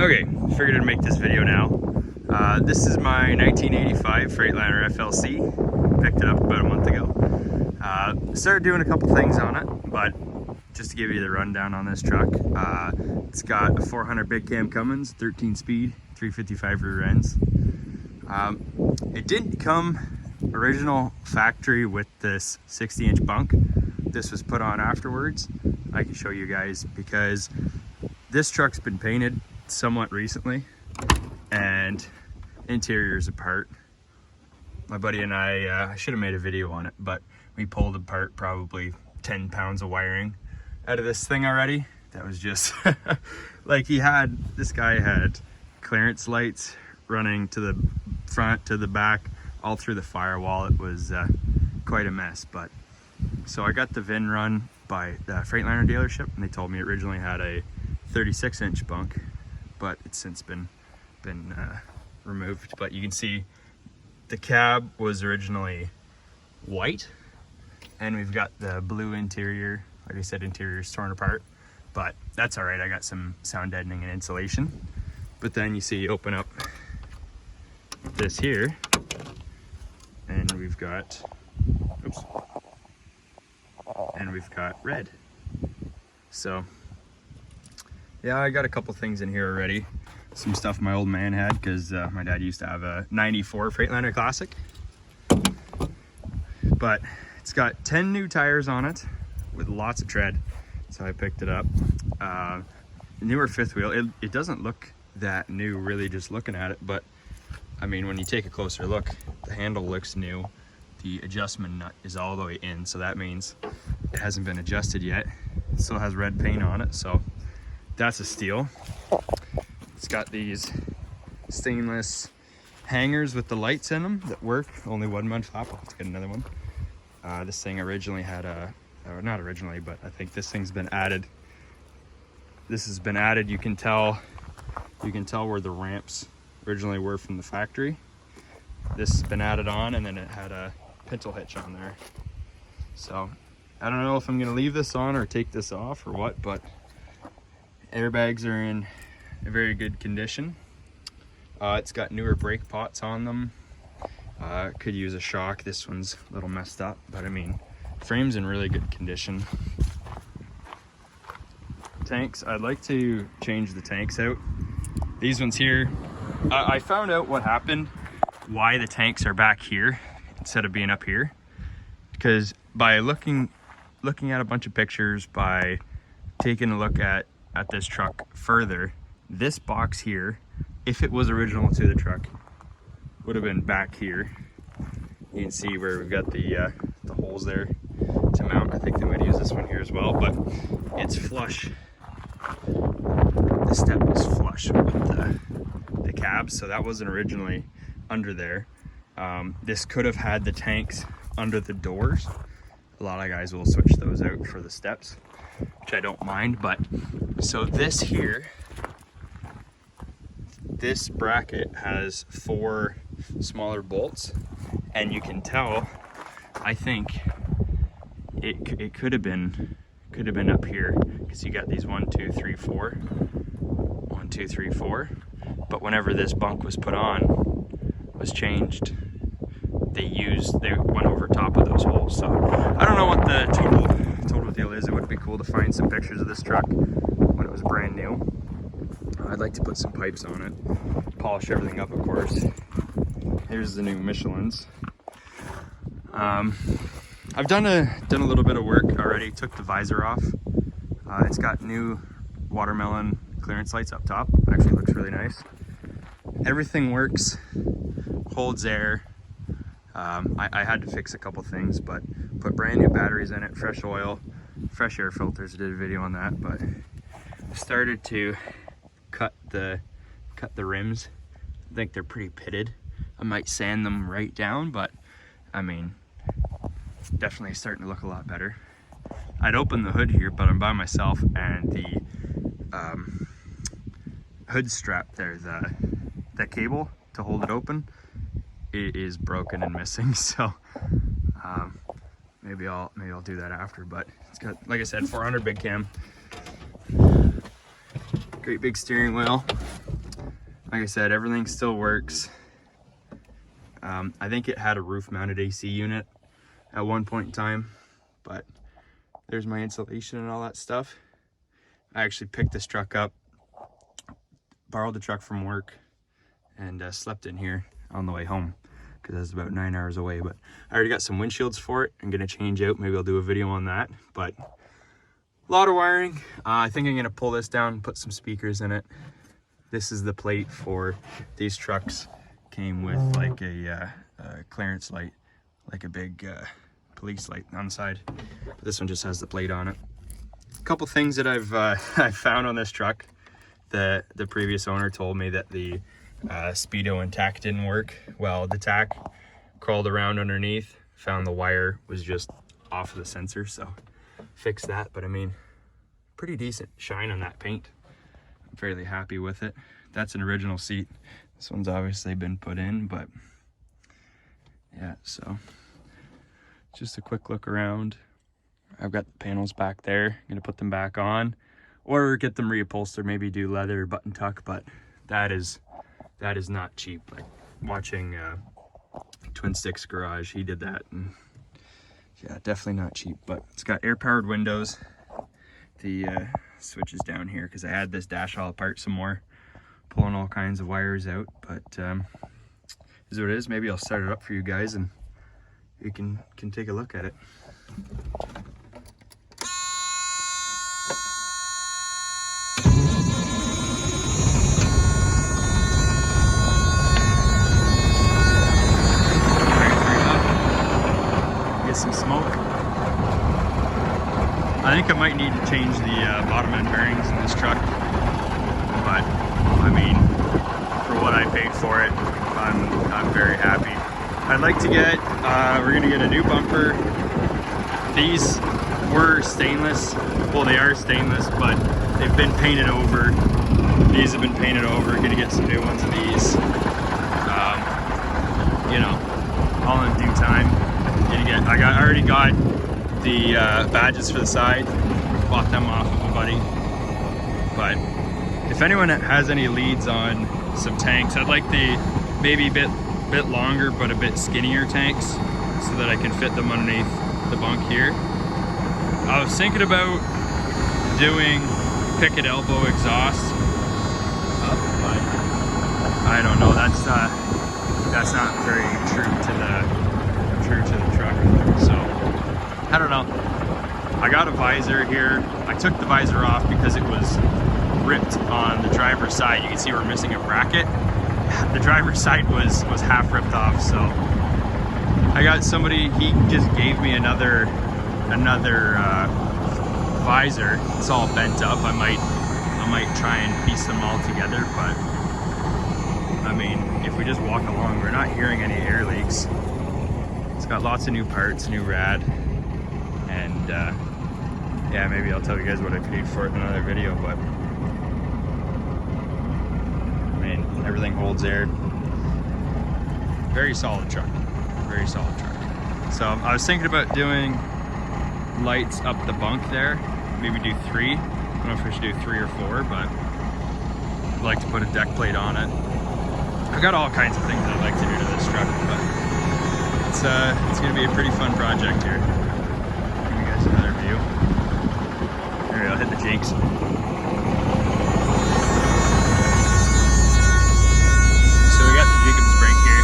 Okay, figured I'd make this video now. This is my 1985 Freightliner FLC. Picked it up about a month ago. Started doing a couple things on it, but just to give you the rundown on this truck, it's got a 400 big cam Cummins, 13 speed, 355 rear ends. It didn't come original factory with this 60-inch bunk. This was put on afterwards. I can show you guys because this truck's been painted somewhat recently and interior is apart. My buddy and I should have made a video on it, but we pulled apart probably 10 pounds of wiring out of this thing already. That was just like this guy had clearance lights running to the front, to the back, all through the firewall. It was quite a mess. But so I got the VIN run by the Freightliner dealership, and they told me it originally had a 36-inch bunk, but it's since been removed. But you can see the cab was originally white, and we've got the blue interior. Like I said, interior is torn apart, but that's all right. I got some sound deadening and insulation. But then you see, you open up this here, and we've got, red. So yeah, I got a couple things in here already. Some stuff my old man had, because my dad used to have a 94 Freightliner Classic. But it's got 10 new tires on it with lots of tread, so I picked it up. Newer fifth wheel. It doesn't look that new really just looking at it, but I mean, when you take a closer look, the handle looks new. The adjustment nut is all the way in, so that means it hasn't been adjusted yet. It still has red paint on it, so that's a steal. It's got these stainless hangers with the lights in them that work. Only 1 month flap. I'll have to get another one. This thing originally had or not originally, but I think this thing's been added. This has been added. You can tell where the ramps originally were from the factory. This has been added on, and then it had a pintle hitch on there. So I don't know if I'm gonna leave this on or take this off or what, but airbags are in a very good condition. It's got newer brake pots on them. Could use a shock. This one's a little messed up, but I mean, frame's in really good condition. Tanks, I'd like to change the tanks out. These ones here, I found out what happened, why the tanks are back here instead of being up here. Because by looking at a bunch of pictures, by taking a look at this truck further, this box here, if it was original to the truck, would have been back here. You can see where we've got the holes there to mount. I think they might use this one here as well, but it's flush. The step is flush with the cab, so that wasn't originally under there. This could have had the tanks under the doors. A lot of guys will switch those out for the steps, which I don't mind. But so this here, this bracket has 4 smaller bolts, and you can tell, I think it could have been up here, because you got these 1, 2, 3, 4, 1, 2, 3, 4. But whenever this bunk was put on, was changed, they went over top of those holes. So I don't know what the total deal is. It would be cool to find some pictures of this truck when it was brand new. I'd like to put some pipes on it, polish everything up, of course. Here's the new Michelins. I've done a little bit of work already. Took the visor off. It's got new watermelon clearance lights up top. Actually looks really nice. Everything works, holds air. I had to fix a couple things, but put brand new batteries in it, fresh oil, fresh air filters. I did a video on that, but I started to cut the rims. I think they're pretty pitted. I might sand them right down, but I mean, definitely starting to look a lot better. I'd open the hood here, but I'm by myself, and the hood strap there, the cable to hold it open, it is broken and missing. So maybe I'll do that after. But it's got, like I said, 400 big cam, great big steering wheel, like I said, everything still works. I think it had a roof-mounted AC unit at one point in time, but there's my insulation and all that stuff. I actually picked this truck up, borrowed the truck from work, and slept in here on the way home because that's about 9 hours away. But I already got some windshields for it. I'm gonna change out. Maybe I'll do a video on that. But a lot of wiring. I think I'm gonna pull this down, put some speakers in it. This is the plate for these trucks. Came with like a clearance light, like a big police light on the side. This one just has the plate on it. A couple things that I've I found on this truck. The previous owner told me that the speedo and tack didn't work. Well, the tack crawled around underneath, found the wire was just off of the sensor, so fixed that. But I mean, pretty decent shine on that paint. I'm fairly happy with it. That's an original seat. This one's obviously been put in, but yeah, so just a quick look around. I've got the panels back there. I'm gonna put them back on or get them reupholstered, maybe do leather button tuck, but that is not cheap. Like watching Twin Sticks Garage, he did that, and yeah, definitely not cheap. But it's got air powered windows. The switch is down here because I had this dash all apart some more, pulling all kinds of wires out. But is what it is. Maybe I'll start it up for you guys and you can take a look at it. Some smoke. I think I might need to change the bottom end bearings in this truck, but I mean, for what I paid for it, I'm very happy. I'd like to get we're gonna get a new bumper. These were stainless. Well, they are stainless, but they've been painted over. These have been painted over. Gonna get some new ones of these. You know, all in due time. I already got the badges for the side, bought them off of a buddy. But if anyone has any leads on some tanks, I'd like the maybe a bit longer but a bit skinnier tanks so that I can fit them underneath the bunk here. I was thinking about doing picket elbow exhaust up, but I don't know. That's not very true to the truck, so I don't know. I got a visor here. I took the visor off because it was ripped on the driver's side. You can see we're missing a bracket. The driver's side was half ripped off, so I got somebody, he just gave me another visor. It's all bent up. I might try and piece them all together, but I mean, if we just walk along, we're not hearing any air leaks. It's got lots of new parts, new rad, and yeah, maybe I'll tell you guys what I paid for it in another video, but I mean, everything holds air. Very solid truck, very solid truck. So I was thinking about doing lights up the bunk there, maybe do 3. I don't know if we should do 3 or 4, but I'd like to put a deck plate on it. I've got all kinds of things I'd like to do to this truck, but it's gonna be a pretty fun project here. Give you guys another view. Here, I'll hit the Jakes. So we got the Jacobs brake here.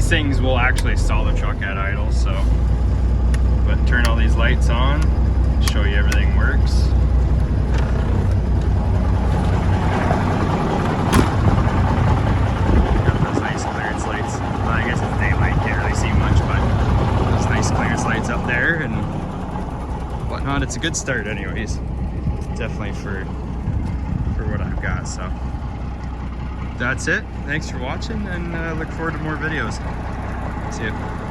Things will actually stall the truck at idle, so but turn all these lights on, show you everything works. Got those nice clearance lights. Well, I guess it's daylight, can't really see much, but those nice clearance lights up there and whatnot. It's a good start anyways. It's definitely for what I've got. So that's it. Thanks for watching, and look forward to more videos. See you.